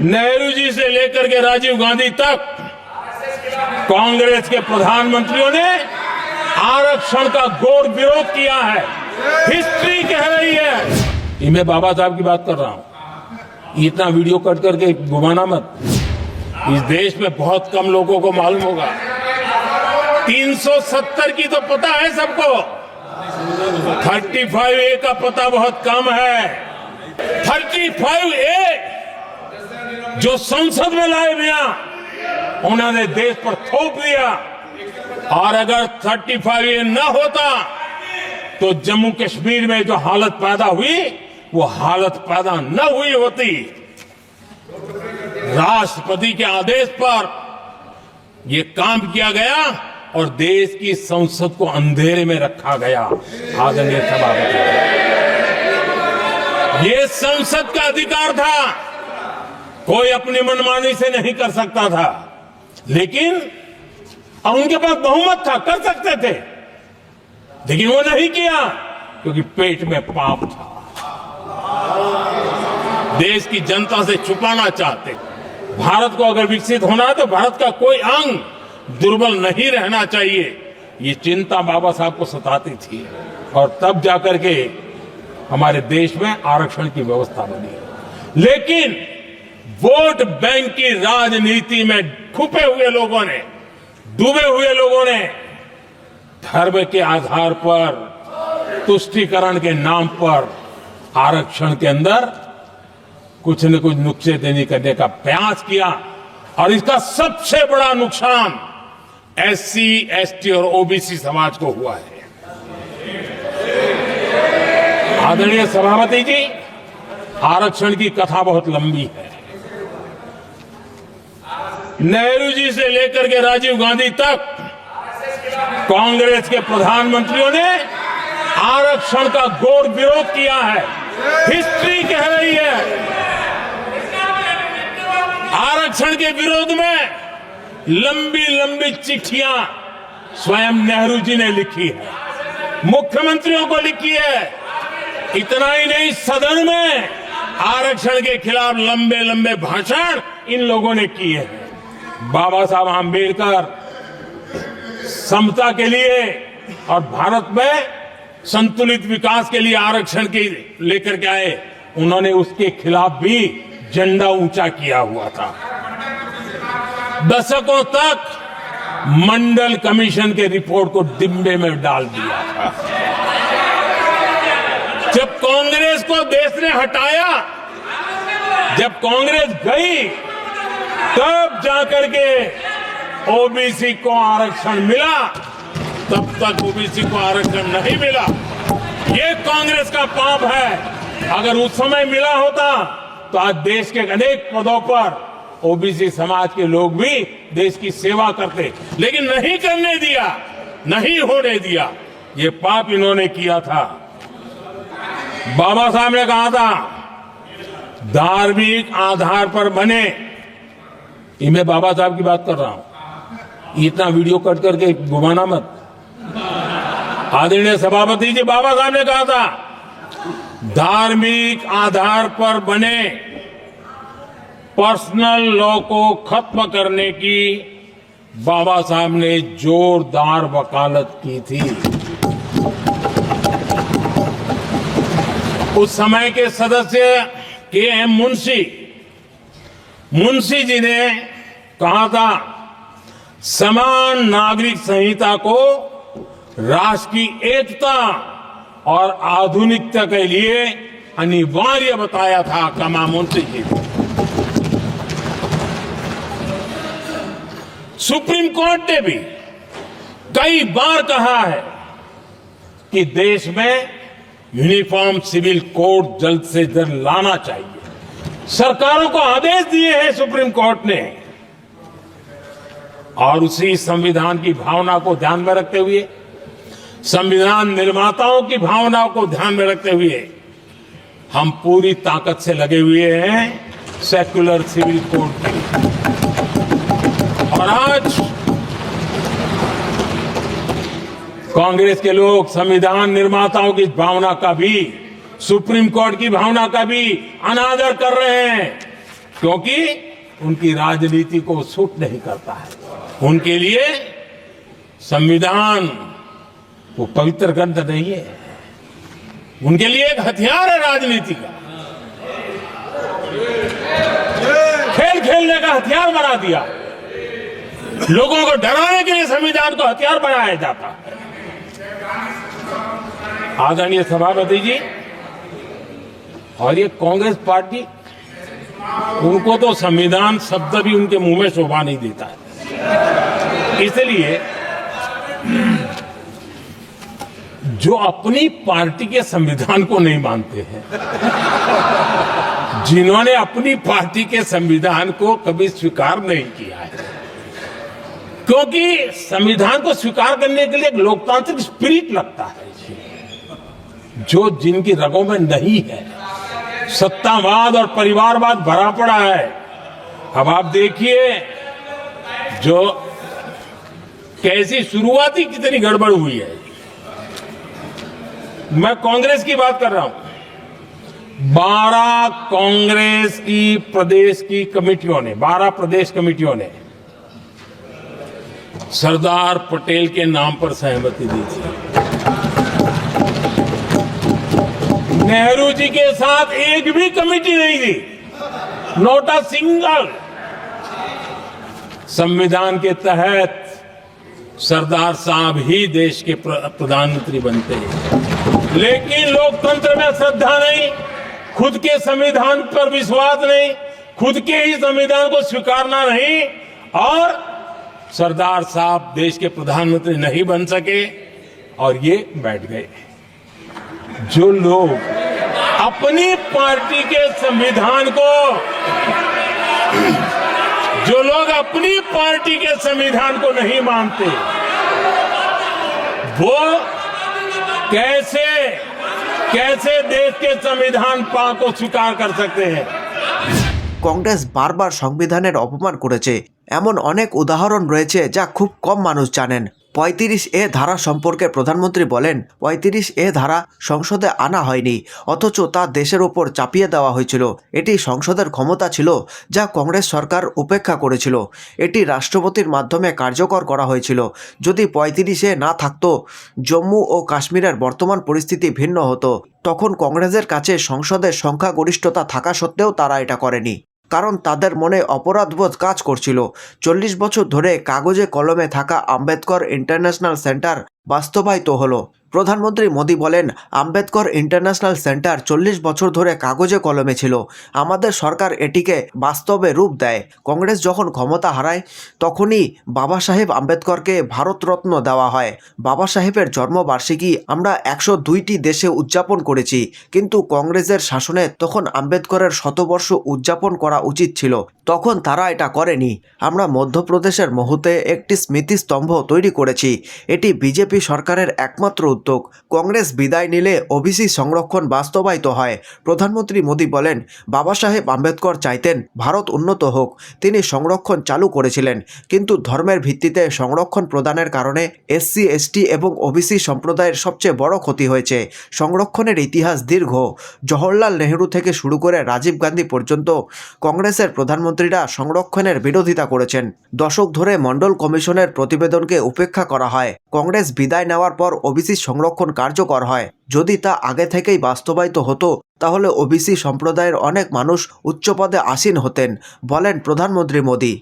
नेहरू जी से लेकर के राजीव गांधी तक कांग्रेस के प्रधानमंत्रियों ने आरक्षण का घोर विरोध किया है। हिस्ट्री कह रही है। ये मैं बाबा साहब की बात कर रहा हूं। इतना वीडियो कट करके घुमाना मत। इस देश में बहुत कम लोगों को मालूम होगा। 370 की तो पता है सबको, 35A का पता बहुत कम है। 35A जो संसद में लाए बिना उन्होंने देश पर थोप दिया, और अगर 35A न होता तो जम्मू कश्मीर में जो हालत पैदा हुई वो हालत पैदा न हुई होती। राष्ट्रपति के आदेश पर यह काम किया गया और देश की संसद को अंधेरे में रखा गया। आदरणीय सभापति, ये संसद का अधिकार था, कोई अपनी मनमानी से नहीं कर सकता था। लेकिन और उनके पास बहुमत था, कर सकते थे, लेकिन वो नहीं किया क्योंकि पेट में पाप था। देश की जनता से छुपाना चाहते। भारत को अगर विकसित होना है तो भारत का कोई अंग दुर्बल नहीं रहना चाहिए। ये चिंता बाबा साहब को सताती थी, और तब जाकर के हमारे देश में आरक्षण की व्यवस्था बनी। लेकिन वोट बैंक की राजनीति में छुपे हुए लोगों ने, डूबे हुए लोगों ने धर्म के आधार पर, तुष्टीकरण के नाम पर आरक्षण के अंदर कुछ न कुछ नुक्सेदनी करने का प्रयास किया, और इसका सबसे बड़ा नुकसान SC, ST और OBC समाज को हुआ है। आदरणीय सभापति जी, आरक्षण की कथा बहुत लंबी है। नेहरू जी से लेकर के राजीव गांधी तक कांग्रेस के प्रधानमंत्रियों ने आरक्षण का घोर विरोध किया है। हिस्ट्री कह रही है। आरक्षण के विरोध में लंबी लंबी चिट्ठियां स्वयं नेहरू जी ने लिखी है, मुख्यमंत्रियों को लिखी है। इतना ही नहीं, सदन में आरक्षण के खिलाफ लंबे लंबे भाषण इन लोगों ने किए हैं। बाबा साहब आंबेडकर समता के लिए और भारत में संतुलित विकास के लिए आरक्षण के लेकर के आए। उन्होंने उसके खिलाफ भी झंडा ऊंचा किया हुआ था। दशकों तक मंडल कमीशन के रिपोर्ट को डिब्बे में डाल दिया था। जब कांग्रेस को देश ने हटाया, जब कांग्रेस गई, तब जाकर के OBC को आरक्षण मिला। तब तक OBC को आरक्षण नहीं मिला। ये कांग्रेस का पाप है। अगर उस समय मिला होता तो आज देश के अनेक पदों पर OBC समाज के लोग भी देश की सेवा करते, लेकिन नहीं करने दिया, नहीं होने दिया। ये पाप इन्होंने किया था। बाबा साहब ने कहा था, धार्मिक आधार पर बने। ये मैं बाबा साहब की बात कर रहा हूं। इतना वीडियो कट करके घुमाना मत। आदरणीय सभापति जी, बाबा साहब ने कहा था, धार्मिक आधार पर बने पर्सनल लॉ को खत्म करने की बाबा साहब ने जोरदार वकालत की थी। उस समय के सदस्य KM मुंशी जी ने कहा था, समान नागरिक संहिता को राष्ट्र की एकता और आधुनिकता के लिए अनिवार्य बताया था। कमा मुंशी जी। सुप्रीम कोर्ट ने भी कई बार कहा है कि देश में यूनिफॉर्म सिविल कोड जल्द से जल्द लाना चाहिए। सरकारों को आदेश दिए हैं सुप्रीम कोर्ट ने, और उसी संविधान की भावना को ध्यान में रखते हुए, संविधान निर्माताओं की भावनाओं को ध्यान में रखते हुए हम पूरी ताकत से लगे हुए हैं सेक्युलर सिविल कोड की। और आज कांग्रेस के लोग संविधान निर्माताओं की भावना का भी, सुप्रीम कोर्ट की भावना का भी अनादर कर रहे हैं। क्योंकि उनकी राजनीति को सूट नहीं करता है। उनके लिए संविधान वो पवित्र ग्रंथ नहीं है, उनके लिए एक हथियार है राजनीति का। खेल खेलने का हथियार बना दिया, लोगों को डराने के लिए संविधान को हथियार बनाया जाता है। आदरणीय सभापति जी, और ये कांग्रेस पार्टी, उनको तो संविधान शब्द भी उनके मुंह में शोभा नहीं देता है। इसलिए जो अपनी पार्टी के संविधान को नहीं मानते हैं, जिन्होंने अपनी पार्टी के संविधान को कभी स्वीकार नहीं किया है, क्योंकि संविधान को स्वीकार करने के लिए एक लोकतांत्रिक स्पिरिट लगता है जो जिनकी रगों में नहीं है। सत्तावाद और परिवारवाद भरा पड़ा है। अब आप देखिए जो कैसी शुरुआती कितनी गड़बड़ हुई है। मैं कांग्रेस की बात कर रहा हूं। 12 कांग्रेस की प्रदेश की कमेटियों ने, 12 प्रदेश कमेटियों ने सरदार पटेल के नाम पर सहमति दी थी। नेहरू जी के साथ एक भी कमेटी नहीं थी, नॉट अ सिंगल। संविधान के तहत सरदार साहब ही देश के प्रधानमंत्री बनते हैं, लेकिन लोकतंत्र में श्रद्धा नहीं, खुद के संविधान पर विश्वास नहीं, खुद के ही संविधान को स्वीकारना नहीं, और सरदार साहब देश के प्रधानमंत्री नहीं बन सके और ये बैठ गए। जो लोग अपनी पार्टी के संविधान को, जो लोग अपनी पार्टी के संविधान को नहीं मानते, वो कैसे देश के संविधान को स्वीकार कर सकते हैं। কংগ্রেস বারবার সংবিধানের অপমান করেছে, এমন অনেক উদাহরণ রয়েছে যা খুব কম মানুষ জানেন। 35A ধারা সম্পর্কে প্রধানমন্ত্রী বলেন, 35A ধারা সংসদে আনা হয়নি, অথচ তা দেশের ওপর চাপিয়ে দেওয়া হয়েছিল। এটি সংসদের ক্ষমতা ছিল যা কংগ্রেস সরকার উপেক্ষা করেছিল। এটি রাষ্ট্রপতির মাধ্যমে কার্যকর করা হয়েছিল। যদি 35A না থাকতো, জম্মু ও কাশ্মীরের বর্তমান পরিস্থিতি ভিন্ন হতো। তখন কংগ্রেসের কাছে সংসদের সংখ্যাগরিষ্ঠতা থাকা সত্ত্বেও তারা এটা করেনি, কারণ তাদের মনে অপরাধবোধ কাজ করছিল। 40 বছর ধরে কাগজে কলমে থাকা আম্বেদকর ইন্টারন্যাশনাল সেন্টার বাস্তবায়িত হলো। প্রধানমন্ত্রী মোদি বলেন, আম্বেদকর ইন্টারন্যাশনাল সেন্টার 40 বছর ধরে কাগজে কলমে ছিল, আমাদের সরকার এটিকে বাস্তবে রূপ দেয়। কংগ্রেস যখন ক্ষমতা হারায় তখনই বাবা সাহেব আম্বেদকরকে ভারতরত্ন দেওয়া হয়। বাবা সাহেবের জন্মবার্ষিকী আমরা 102টি দেশে উদযাপন করেছি, কিন্তু কংগ্রেসের শাসনে তখন আম্বেদকরের শতবর্ষ উদযাপন করা উচিত ছিল, তখন তারা এটা করেনি। আমরা মধ্যপ্রদেশের মহুতে একটি স্মৃতিস্তম্ভ তৈরি করেছি, এটি বিজেপি সরকারের একমাত্র উদ্যোগ। কংগ্রেস বিদায় নিলে ওবিসি সংরক্ষণ বাস্তবায়িত হয়। প্রধানমন্ত্রী মোদি বলেন, বাবা সাহেব আম্বেদকর চাইতেন ভারত উন্নত হোক, তিনি সংরক্ষণ চালু করেছিলেন, কিন্তু ধর্মের ভিত্তিতে সংরক্ষণ প্রদানের কারণে SC ST এবং ওবিসি সম্প্রদায়ের সবচেয়ে বড় ক্ষতি হয়েছে। সংরক্ষণের ইতিহাস দীর্ঘ। জওহরলাল নেহরু থেকে শুরু করে রাজীব গান্ধী পর্যন্ত কংগ্রেসের প্রধানমন্ত্রীরা সংরক্ষণের বিরোধিতা করেছেন। দশক ধরে মন্ডল কমিশনের প্রতিবেদনকে উপেক্ষা করা হয়। কংগ্রেস বিদায় নেওয়ার পর ওবিসি সংরক্ষণ কার্যকর হয়। যদি তা আগে থেকেই বাস্তবায়িত হতো তাহলে ওবিসি সম্প্রদায়ের অনেক মানুষ উচ্চ পদে আসীন হতেন, বলেন প্রধানমন্ত্রী মোদি।